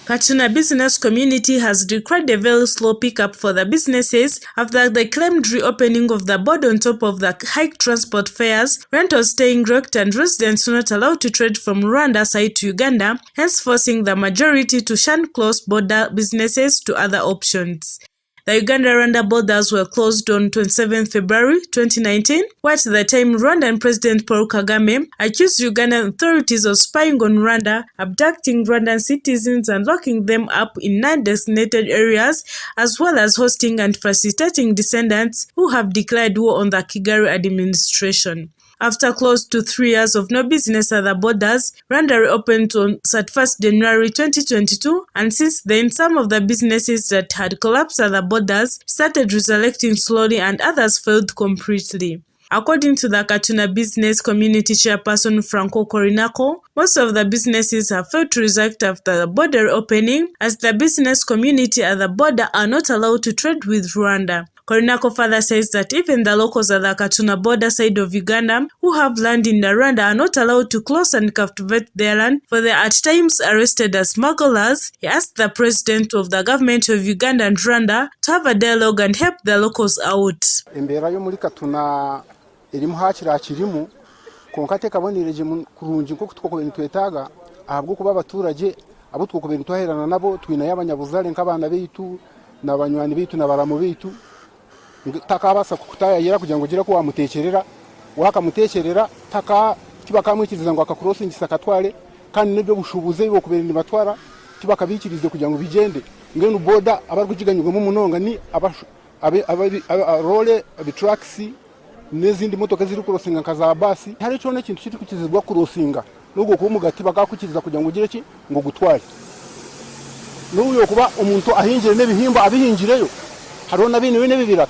Katuna Business community has decried a very slow pickup for the businesses after the claimed reopening of the border on top of the high transport fares, rentals staying wrecked and residents not allowed to trade from Rwanda side to Uganda, hence forcing the majority to shun close border businesses to other options. The Uganda-Rwanda borders were closed on 27 February 2019, while at the time Rwandan President Paul Kagame accused Ugandan authorities of spying on Rwanda, abducting Rwandan citizens and locking them up in non-designated areas, as well as hosting and facilitating dissidents who have declared war on the Kigali administration. After close to 3 years of no business at the borders, Rwanda reopened on 31st January 2022, and since then, some of the businesses that had collapsed at the borders started resurrecting slowly and others failed completely. According to the Katuna Business community chairperson Franco Corinako, most of the businesses have failed to resurrect after the border opening, as the business community at the border are not allowed to trade with Rwanda. Corinako further says that even the locals at the Katuna border side of Uganda who have land in Rwanda are not allowed to close and cultivate their land, for they are at times arrested as smugglers. He asked the president of the government of Uganda and Rwanda to have a dialogue and help the locals out. Irimu hakira kirimu konkate kabonireje kurunji nko twoko bintu twetaga ahabwo kuba abaturage abo twoko bintu twaherana nabo twina y'abanyabuzare nk'abana bitu n'abanywani bitu n'abaramu bitu takabasa kutaya yera kugira ngo gira ko wamutekerera wakamutekerera taka kibakamwikiriza ngo akakrosingisa akatware kandi nebyo bushubuze bwo kubera batwara kibakabikirize kugira ngo bigende ngene boda abarugiganywe mu munonga ni role abitraxi n'izindi motoka ziri kurosinga kaza basi hari cyo nekintu kiri kukizizwa kurosinga n'ubwo ko mugati bakakukiza kugira ngo ugire ki ngo gutware n'uyo kuba umuntu ahingire n'ebihimba abihingireyo haro na bintu bine bibira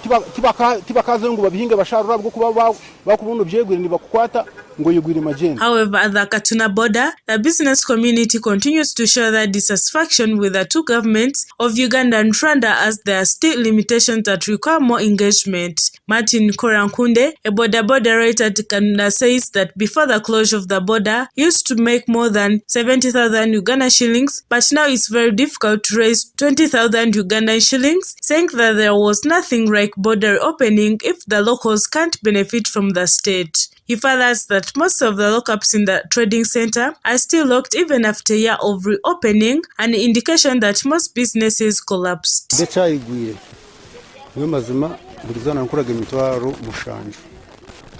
tibakaze ngo babihinge basharura bwo kuba bakubuno byegwire ni bakukwata ngo yigwire mageni. However, at the Katuna border, the business community continues to show their dissatisfaction with the two governments of Uganda and Rwanda, as there are still limitations that require more engagement. Martin Korankunde, a border writer at Katuna, says that before the closure of the border, used to make more than 70,000 Ugandan shillings, but now it's very difficult to raise 20,000 Ugandan shillings, saying that there was nothing like border opening if the locals can't benefit from the state. He further adds that most of the lockups in the trading center are still locked even after a year of reopening, an indication that most businesses collapsed. Burizana nkuraga imitwaro mushanje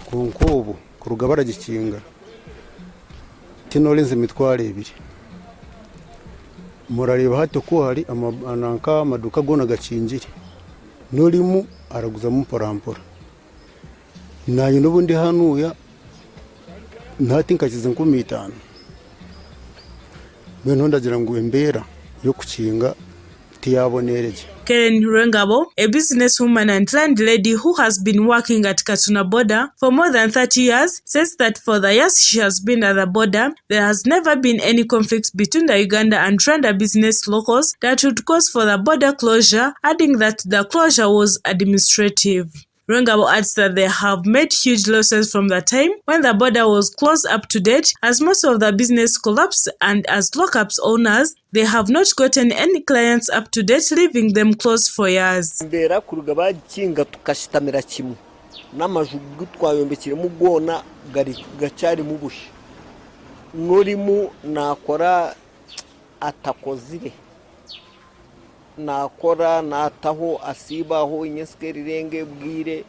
kunkobo kurugabara gikinga tinorenze imitwaro ebiri murareba hato ko hari amananka maduka gona gakingire norimu araguza mu parampora nayo nubundi hanuya ntatinkakize 15 beno ndagira ngo embera yo kukinga tiyabonereje. Karen Rengabo, a businesswoman and landlady who has been working at Katuna border for more than 30 years, says that for the years she has been at the border, there has never been any conflicts between the Uganda and Rwanda business locals that would cause for the border closure, adding that the closure was administrative. Rengabo adds that they have made huge losses from the time when the border was closed up to date, as most of the business collapsed, and as lockups owners, they have not gotten any clients up to date, leaving them closed for years. nakora nataho asibaho inyeskeri renge bwire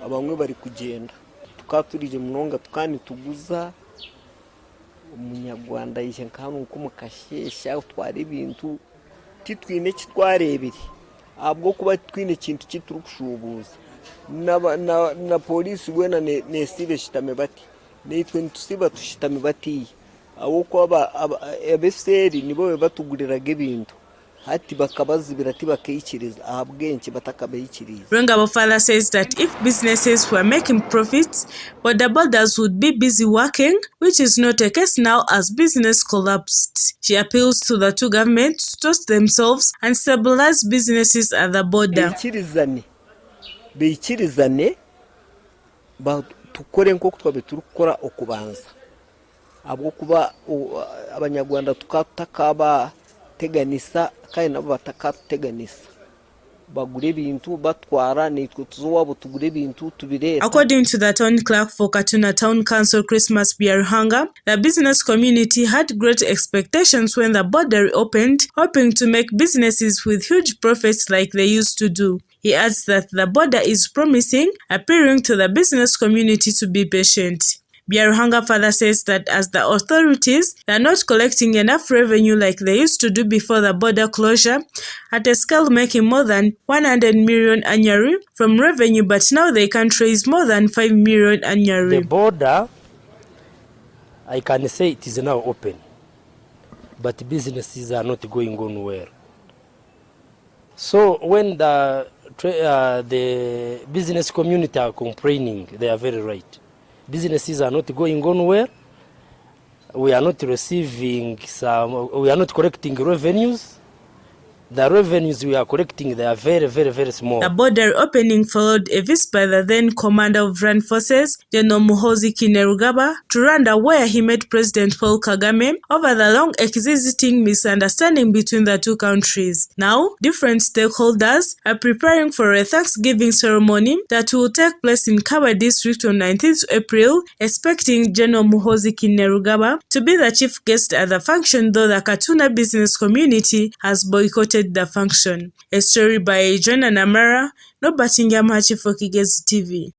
abamwe bari kugenda tukaturije munonga tukani tuguza umunyarwanda yije nkanu kumukashesha twari ibintu titwine kitwarebiri abwo kuba twine kintu kiturukushubuza na polisi wena nesibe shitame bati nitwe ntusiba tushitame bati abo kwa abeseri nibo batuguriraga ibintu. Rengabo further says that if businesses were making profits, border borders would be busy working, which is not a case now as business collapsed. She appeals to the two governments to toast themselves and stabilize businesses at the border. Tukore nk'uko twabeturukora okubanza abwo kuba abanyarwanda tukatakaba teganisa kandi nabo batakatuteganisa bagure ibintu batwara nitwe tuzowabo tugure ibintu tubireta. According to the town clerk for Katuna Town Council Christmas Byarhanga, the business community had great expectations when the border opened, hoping to make businesses with huge profits like they used to do. He adds that the border is promising, appealing to the business community to be patient. Byarhanga further says that as the authorities are not collecting enough revenue like they used to do before the border closure, at a scale making more than 100 million annually from revenue, but now they can't raise more than 5 million annually. The border, I can say it is now open, but businesses are not going on well. So when the business community are complaining, they are very right. Businesses are not going on well. We are not receiving we are not collecting revenues. The revenues we are collecting, they are very, very, very small. The border opening followed a visit by the then commander of Rwanda forces, General Muhoozi Kainerugaba, to Rwanda, where he met President Paul Kagame over the long existing misunderstanding between the two countries. Now, different stakeholders are preparing for a Thanksgiving ceremony that will take place in Kabale District on 19th April, expecting General Muhoozi Kainerugaba to be the chief guest at the function, though the Katuna business community has boycotted the function. A story by John and Amara, Nobatinga Machi for Kigali TV.